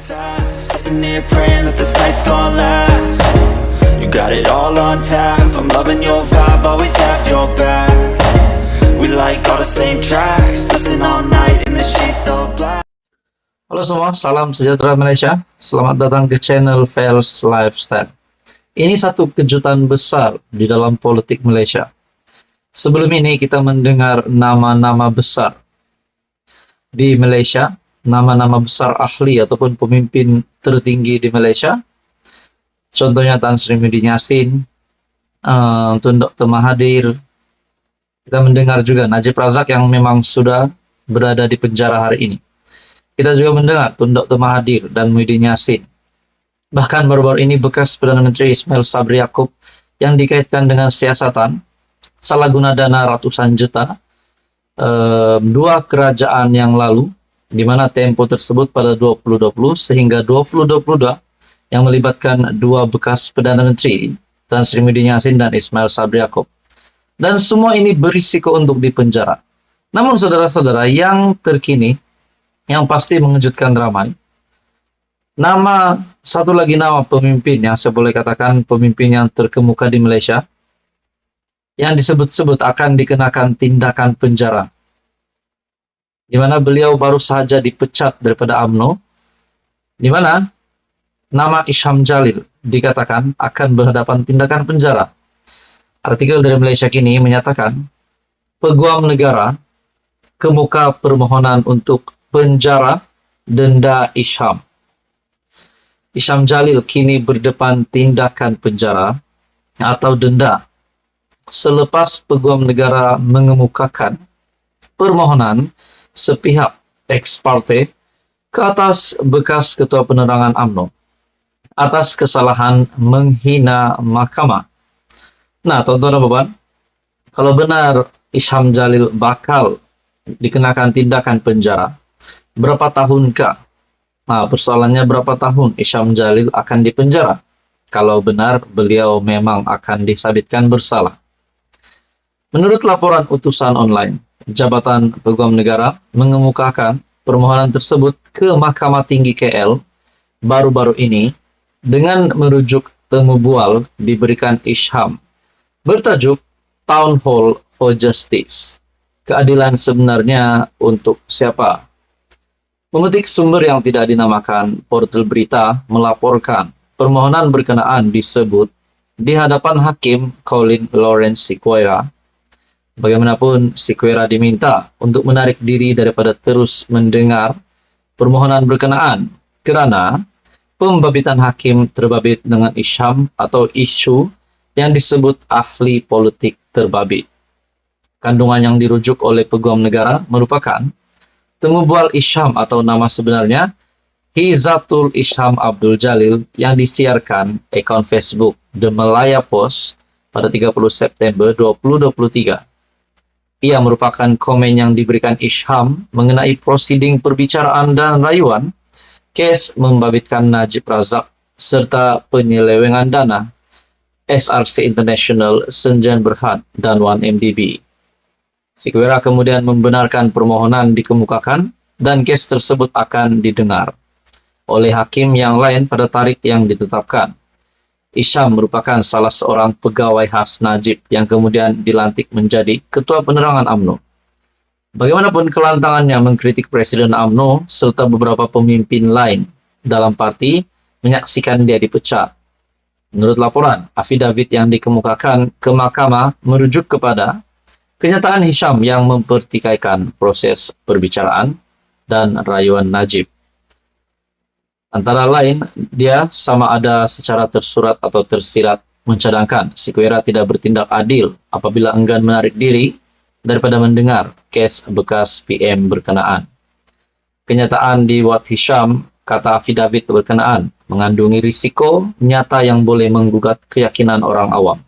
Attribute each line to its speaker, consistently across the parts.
Speaker 1: fast, sitting here praying that this night's gonna last. You got it all on tap, I'm loving your vibe, always have your back. We like all the same tracks, listen all night in the sheets all black.
Speaker 2: Halo semua, salam sejahtera Malaysia. Selamat datang ke channel Fels Lifestyle. Ini satu kejutan besar di dalam politik Malaysia. Sebelum ini kita mendengar nama-nama besar di Malaysia, nama-nama besar ahli ataupun pemimpin tertinggi di Malaysia. Contohnya Tan Sri Muhyiddin Yassin, Tun Dr. Mahathir. Kita mendengar juga Najib Razak yang memang sudah berada di penjara hari ini. Kita juga mendengar Tun Dr. Mahathir dan Muhyiddin Yassin. Bahkan baru-baru ini bekas Perdana Menteri Ismail Sabri Yaakob yang dikaitkan dengan siasatan salah guna dana ratusan juta dua kerajaan yang lalu, di mana tempo tersebut pada 2020 sehingga 2022 yang melibatkan dua bekas Perdana Menteri, Tan Sri Muhyiddin Yassin dan Ismail Sabri Yaakob. Dan semua ini berisiko untuk dipenjara. Namun saudara-saudara, yang terkini, yang pasti mengejutkan ramai, satu lagi nama pemimpin yang saya boleh katakan pemimpin yang terkemuka di Malaysia, yang disebut-sebut akan dikenakan tindakan penjara, di mana beliau baru saja dipecat daripada UMNO, di mana nama Isham Jalil dikatakan akan berhadapan tindakan penjara. Artikel dari Malaysia Kini menyatakan, Peguam Negara kemuka permohonan untuk penjara denda Isham. Isham Jalil kini berdepan tindakan penjara atau denda selepas Peguam Negara mengemukakan permohonan sepihak ex parte ke atas bekas Ketua Penerangan UMNO atas kesalahan menghina mahkamah. Nah, tuan-tuan dan puan, kalau benar Isham Jalil bakal dikenakan tindakan penjara, berapa tahunkah? Nah, persoalannya berapa tahun Isham Jalil akan dipenjara kalau benar beliau memang akan disabitkan bersalah. Menurut laporan utusan online, Jabatan Peguam Negara mengemukakan permohonan tersebut ke Mahkamah Tinggi KL baru-baru ini dengan merujuk temu bual diberikan Isham bertajuk Town Hall for Justice. Keadilan sebenarnya untuk siapa? Memetik sumber yang tidak dinamakan, portal berita melaporkan permohonan berkenaan disebut di hadapan Hakim Colin Lawrence Sequeira. Bagaimanapun, Sequeira diminta untuk menarik diri daripada terus mendengar permohonan berkenaan kerana pembabitan hakim terbabit dengan Isham atau isu yang disebut ahli politik terbabit. Kandungan yang dirujuk oleh Peguam Negara merupakan temu bual Isham atau nama sebenarnya Hizatul Isham Abdul Jalil yang disiarkan akun Facebook The Malaya Post pada 30 September 2023. Ia merupakan komen yang diberikan Isham mengenai prosiding perbicaraan dan rayuan kes membabitkan Najib Razak serta penyelewengan dana SRC International, Senjan Berhad dan 1MDB. Sequeira kemudian membenarkan permohonan dikemukakan dan kes tersebut akan didengar oleh hakim yang lain pada tarikh yang ditetapkan. Isham merupakan salah seorang pegawai khas Najib yang kemudian dilantik menjadi Ketua Penerangan UMNO. Bagaimanapun kelantangannya mengkritik Presiden UMNO serta beberapa pemimpin lain dalam parti menyaksikan dia dipecat. Menurut laporan, afidavit yang dikemukakan ke mahkamah merujuk kepada kenyataan Isham yang mempertikaikan proses perbicaraan dan rayuan Najib. Antara lain, dia sama ada secara tersurat atau tersirat mencadangkan Sequeira tidak bertindak adil apabila enggan menarik diri daripada mendengar kes bekas PM berkenaan. Kenyataan di Wat Hisham, kata afidavit berkenaan, mengandungi risiko nyata yang boleh menggugat keyakinan orang awam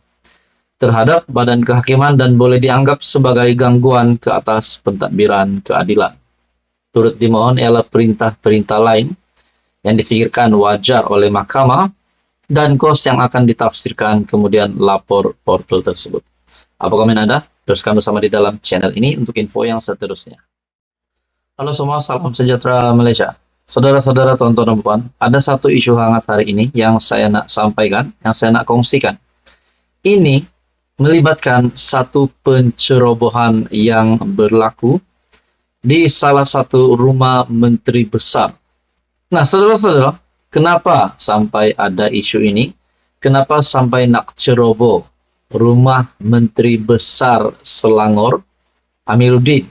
Speaker 2: terhadap badan kehakiman dan boleh dianggap sebagai gangguan ke atas pentadbiran keadilan. Turut dimohon ialah perintah-perintah lain yang difikirkan wajar oleh mahkamah dan kos yang akan ditafsirkan kemudian lapor portal tersebut. Apa komen Anda? Teruskan bersama di dalam channel ini untuk info yang seterusnya. Halo semua, salam sejahtera Malaysia. Saudara-saudara, tonton dan puan, ada satu isu hangat hari ini yang saya nak sampaikan, yang saya nak kongsikan. Ini melibatkan satu pencerobohan yang berlaku di salah satu rumah menteri besar. Nah, saudara-saudara, kenapa sampai ada isu ini? Kenapa sampai nak ceroboh rumah menteri besar Selangor, Amiruddin?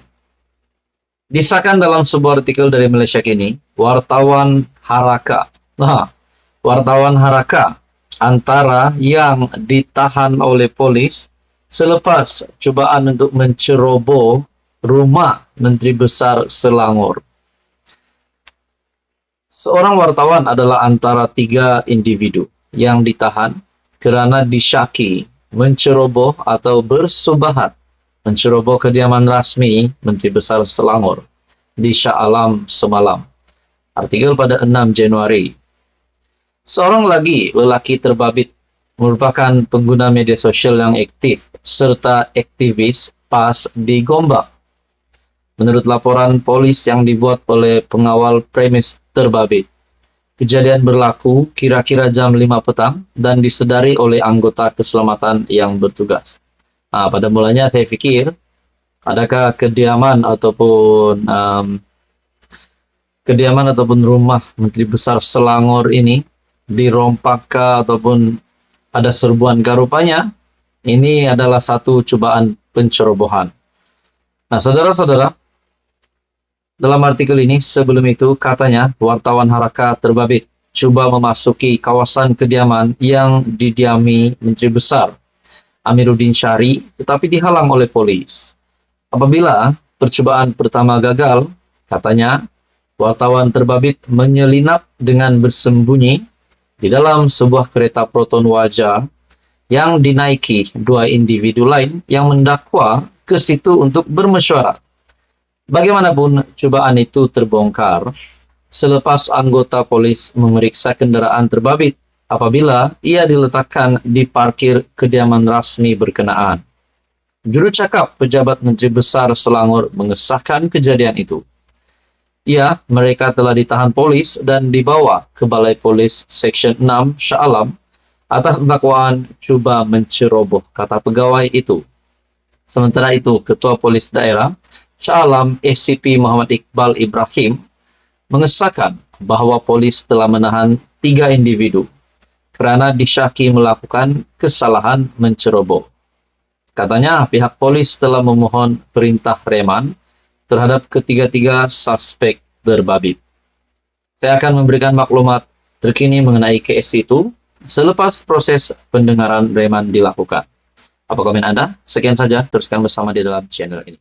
Speaker 2: Disahkan dalam sebuah artikel dari Malaysia Kini, wartawan Haraka. Nah, wartawan Haraka antara yang ditahan oleh polis selepas cubaan untuk menceroboh rumah Menteri Besar Selangor. Seorang wartawan adalah antara 3 individu yang ditahan kerana disyaki menceroboh atau bersubahat menceroboh kediaman rasmi Menteri Besar Selangor di Shah Alam semalam. Artikel pada 6 Januari. Seorang lagi lelaki terbabit merupakan pengguna media sosial yang aktif serta aktivis PAS di Gombak. Menurut laporan polis yang dibuat oleh pengawal premis terbabit, kejadian berlaku kira-kira jam 5 petang dan disedari oleh anggota keselamatan yang bertugas. Pada mulanya saya pikir, adakah kediaman ataupun rumah Menteri Besar Selangor ini dirompak ataupun ada serbuan. Rupanya ini adalah satu cubaan pencerobohan. Nah, saudara-saudara, dalam artikel ini sebelum itu katanya wartawan Haraka terbabit cuba memasuki kawasan kediaman yang didiami Menteri Besar Amiruddin Syari, tetapi dihalang oleh polis. Apabila percubaan pertama gagal, katanya wartawan terbabit menyelinap dengan bersembunyi di dalam sebuah kereta Proton Wajah yang dinaiki 2 individu lain yang mendakwa ke situ untuk bermesyuarat. Bagaimanapun, cubaan itu terbongkar selepas anggota polis memeriksa kendaraan terbabit apabila ia diletakkan di parkir kediaman rasmi berkenaan. Juru cakap pejabat Menteri Besar Selangor mengesahkan kejadian itu. Ya, mereka telah ditahan polis dan dibawa ke Balai Polis Seksyen 6 Shah Alam atas dakwaan cuba menceroboh, kata pegawai itu. Sementara itu, Ketua Polis Daerah Shah Alam ACP Muhammad Iqbal Ibrahim mengesahkan bahawa polis telah menahan 3 individu kerana disyaki melakukan kesalahan menceroboh. Katanya pihak polis telah memohon perintah reman terhadap ketiga-tiga suspek terbabit. Saya akan memberikan maklumat terkini mengenai kes itu selepas proses pendengaran reman dilakukan. Apa komen Anda? Sekian saja, teruskan bersama di dalam channel ini.